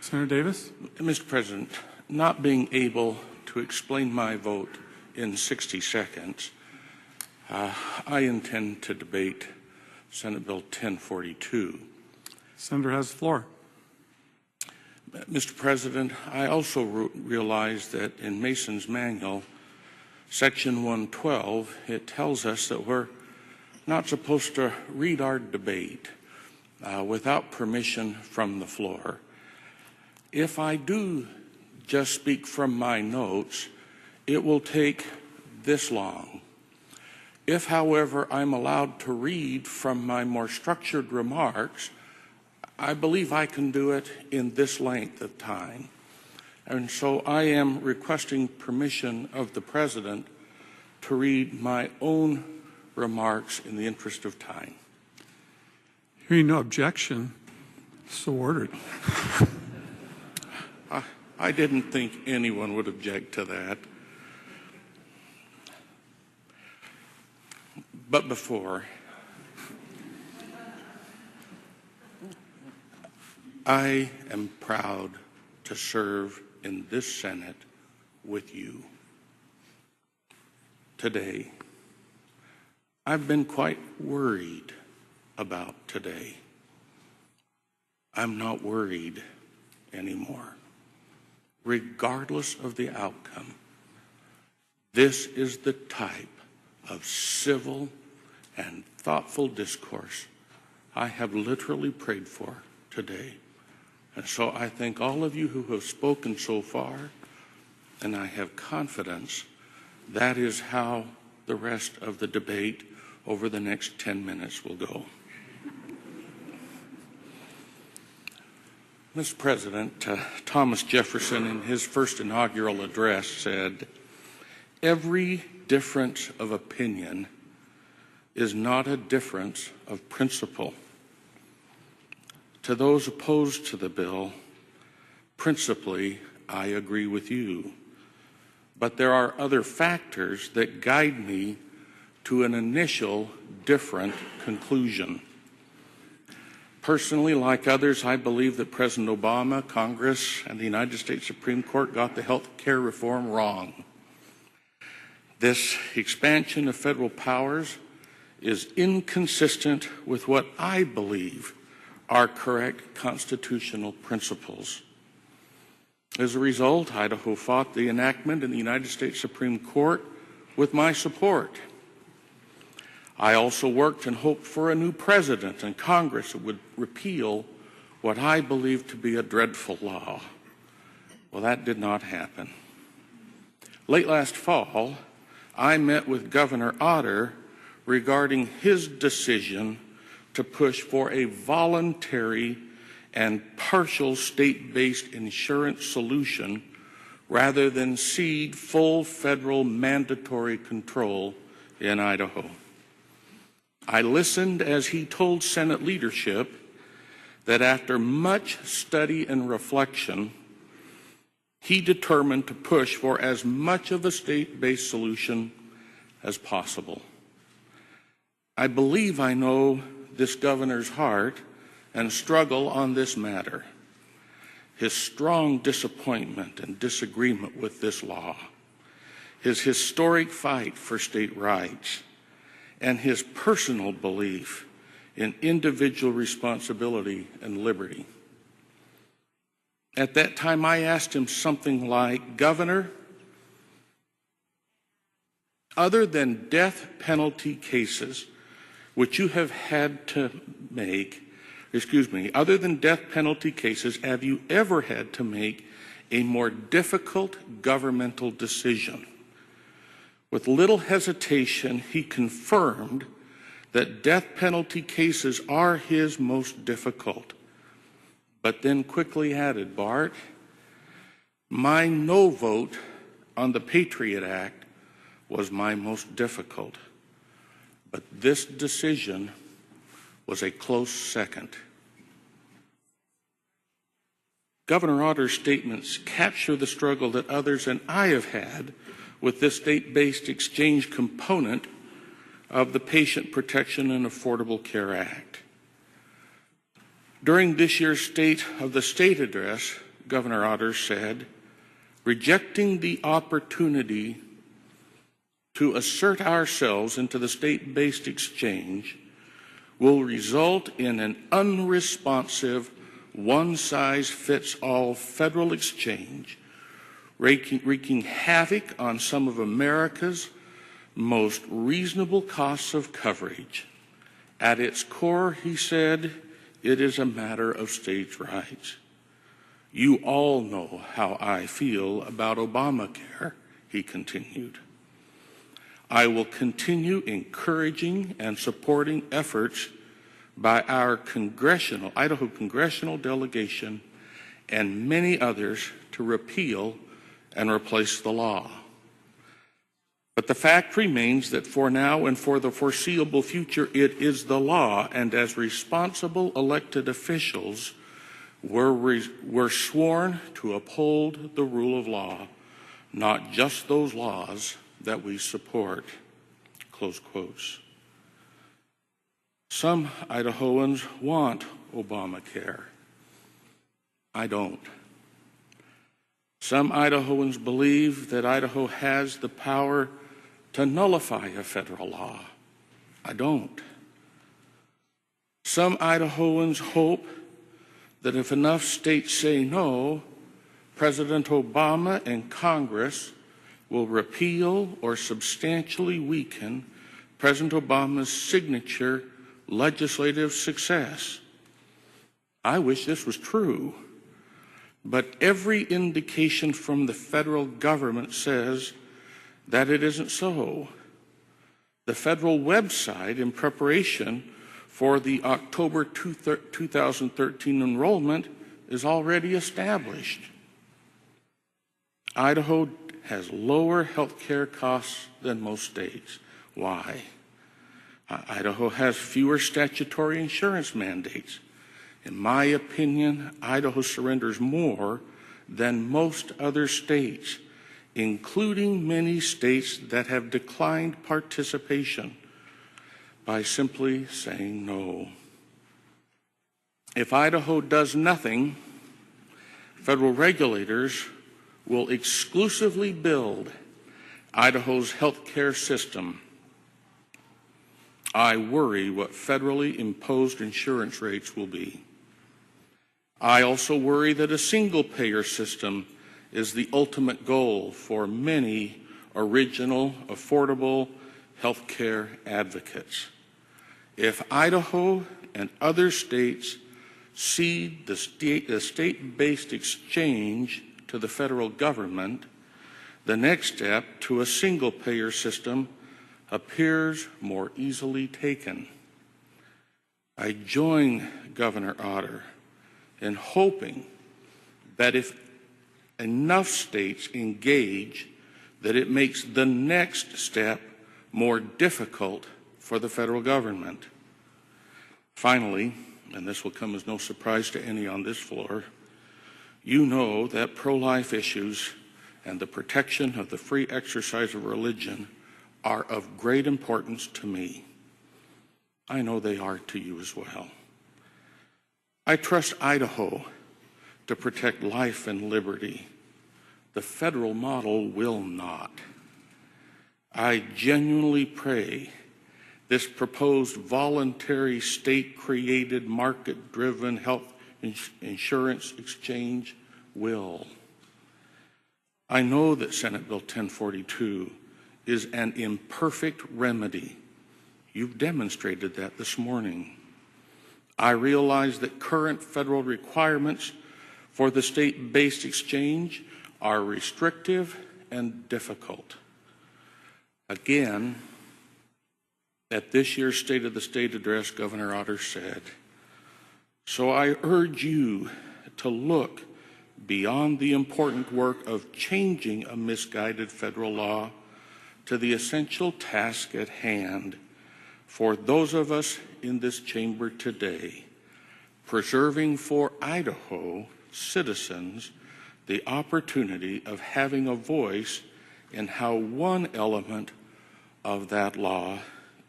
Senator Davis? Mr. President, not being able to explain my vote in 60 seconds, I intend to debate Senate Bill 1042. Senator has the floor. Mr. President, I also realize that in Mason's manual, Section 112, it tells us that we're not supposed to read our debate without permission from the floor. If I do just speak from my notes, it will take this long. If, however, I'm allowed to read from my more structured remarks, I believe I can do it in this length of time. And so I am requesting permission of the President to read my own remarks in the interest of time. Hearing no objection, so ordered. I didn't think anyone would object to that. But before, I am proud to serve in this Senate with you. Today, I've been quite worried about today. I'm not worried anymore. Regardless of the outcome, this is the type of civil and thoughtful discourse I have literally prayed for today. And so I thank all of you who have spoken so far, and I have confidence that is how the rest of the debate over the next 10 minutes will go. Mr. President, Thomas Jefferson in his first inaugural address said, "Every difference of opinion is not a difference of principle." To those opposed to the bill, principally, I agree with you. But there are other factors that guide me to an initial different conclusion. Personally, like others, I believe that President Obama, Congress, and the United States Supreme Court got the health care reform wrong. This expansion of federal powers is inconsistent with what I believe are correct constitutional principles. As a result, Idaho fought the enactment in the United States Supreme Court with my support. I also worked and hoped for a new president and Congress that would repeal what I believed to be a dreadful law. Well, that did not happen. Late last fall, I met with Governor Otter regarding his decision to push for a voluntary and partial state-based insurance solution rather than cede full federal mandatory control in Idaho. I listened as he told Senate leadership that after much study and reflection, he determined to push for as much of a state-based solution as possible. I believe I know this governor's heart and struggle on this matter, his strong disappointment and disagreement with this law, his historic fight for state rights, and his personal belief in individual responsibility and liberty. At that time, I asked him something like, "Governor, other than death penalty cases, which you have had to make, other than death penalty cases, have you ever had to make a more difficult governmental decision?" With little hesitation, he confirmed that death penalty cases are his most difficult, but then quickly added, "Bart, my no vote on the Patriot Act was my most difficult, but this decision was a close second." Governor Otter's statements capture the struggle that others and I have had with this state-based exchange component of the Patient Protection and Affordable Care Act. During this year's State of the State address, Governor Otter said, rejecting the opportunity to assert ourselves into the state-based exchange will result in an unresponsive, one-size-fits-all federal exchange, wreaking havoc on some of America's most reasonable costs of coverage. At its core, he said, it is a matter of states' rights. You all know how I feel about Obamacare, he continued. I will continue encouraging and supporting efforts by our Idaho congressional delegation and many others to repeal and replace the law. But the fact remains that for now and for the foreseeable future, it is the law, and as responsible elected officials, we're sworn to uphold the rule of law, not just those laws that we support, close quotes. Some Idahoans want Obamacare. I don't. Some Idahoans believe that Idaho has the power to nullify a federal law. I don't. Some Idahoans hope that if enough states say no, President Obama and Congress will repeal or substantially weaken President Obama's signature legislative success. I wish this was true, but every indication from the federal government says that it isn't so. The federal website, in preparation for the October 2013 enrollment, is already established. Idaho has lower health care costs than most states. Why? Idaho has fewer statutory insurance mandates. In my opinion, Idaho surrenders more than most other states, including many states that have declined participation by simply saying no. If Idaho does nothing, federal regulators will exclusively build Idaho's health care system. I worry what federally imposed insurance rates will be. I also worry that a single-payer system is the ultimate goal for many original, affordable health care advocates. If Idaho and other states cede the state-based exchange to the federal government, the next step to a single-payer system appears more easily taken. I join Governor Otter in hoping that if enough states engage, that it makes the next step more difficult for the federal government. Finally, and this will come as no surprise to any on this floor, you know that pro-life issues and the protection of the free exercise of religion are of great importance to me. I know they are to you as well. I trust Idaho to protect life and liberty. The federal model will not. I genuinely pray this proposed voluntary state-created market-driven health insurance exchange will. I know that Senate Bill 1042 is an imperfect remedy. You've demonstrated that this morning. I realize that current federal requirements for the state-based exchange are restrictive and difficult. Again, at this year's State of the State address, Governor Otter said, "So I urge you to look beyond the important work of changing a misguided federal law to the essential task at hand for those of us in this chamber today, preserving for Idaho citizens the opportunity of having a voice in how one element of that law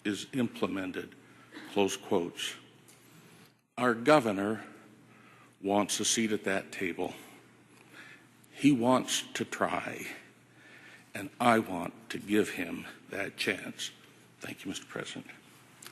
is implemented," close quotes. Our governor wants a seat at that table. He wants to try, and I want to give him that chance. Thank you, Mr. President.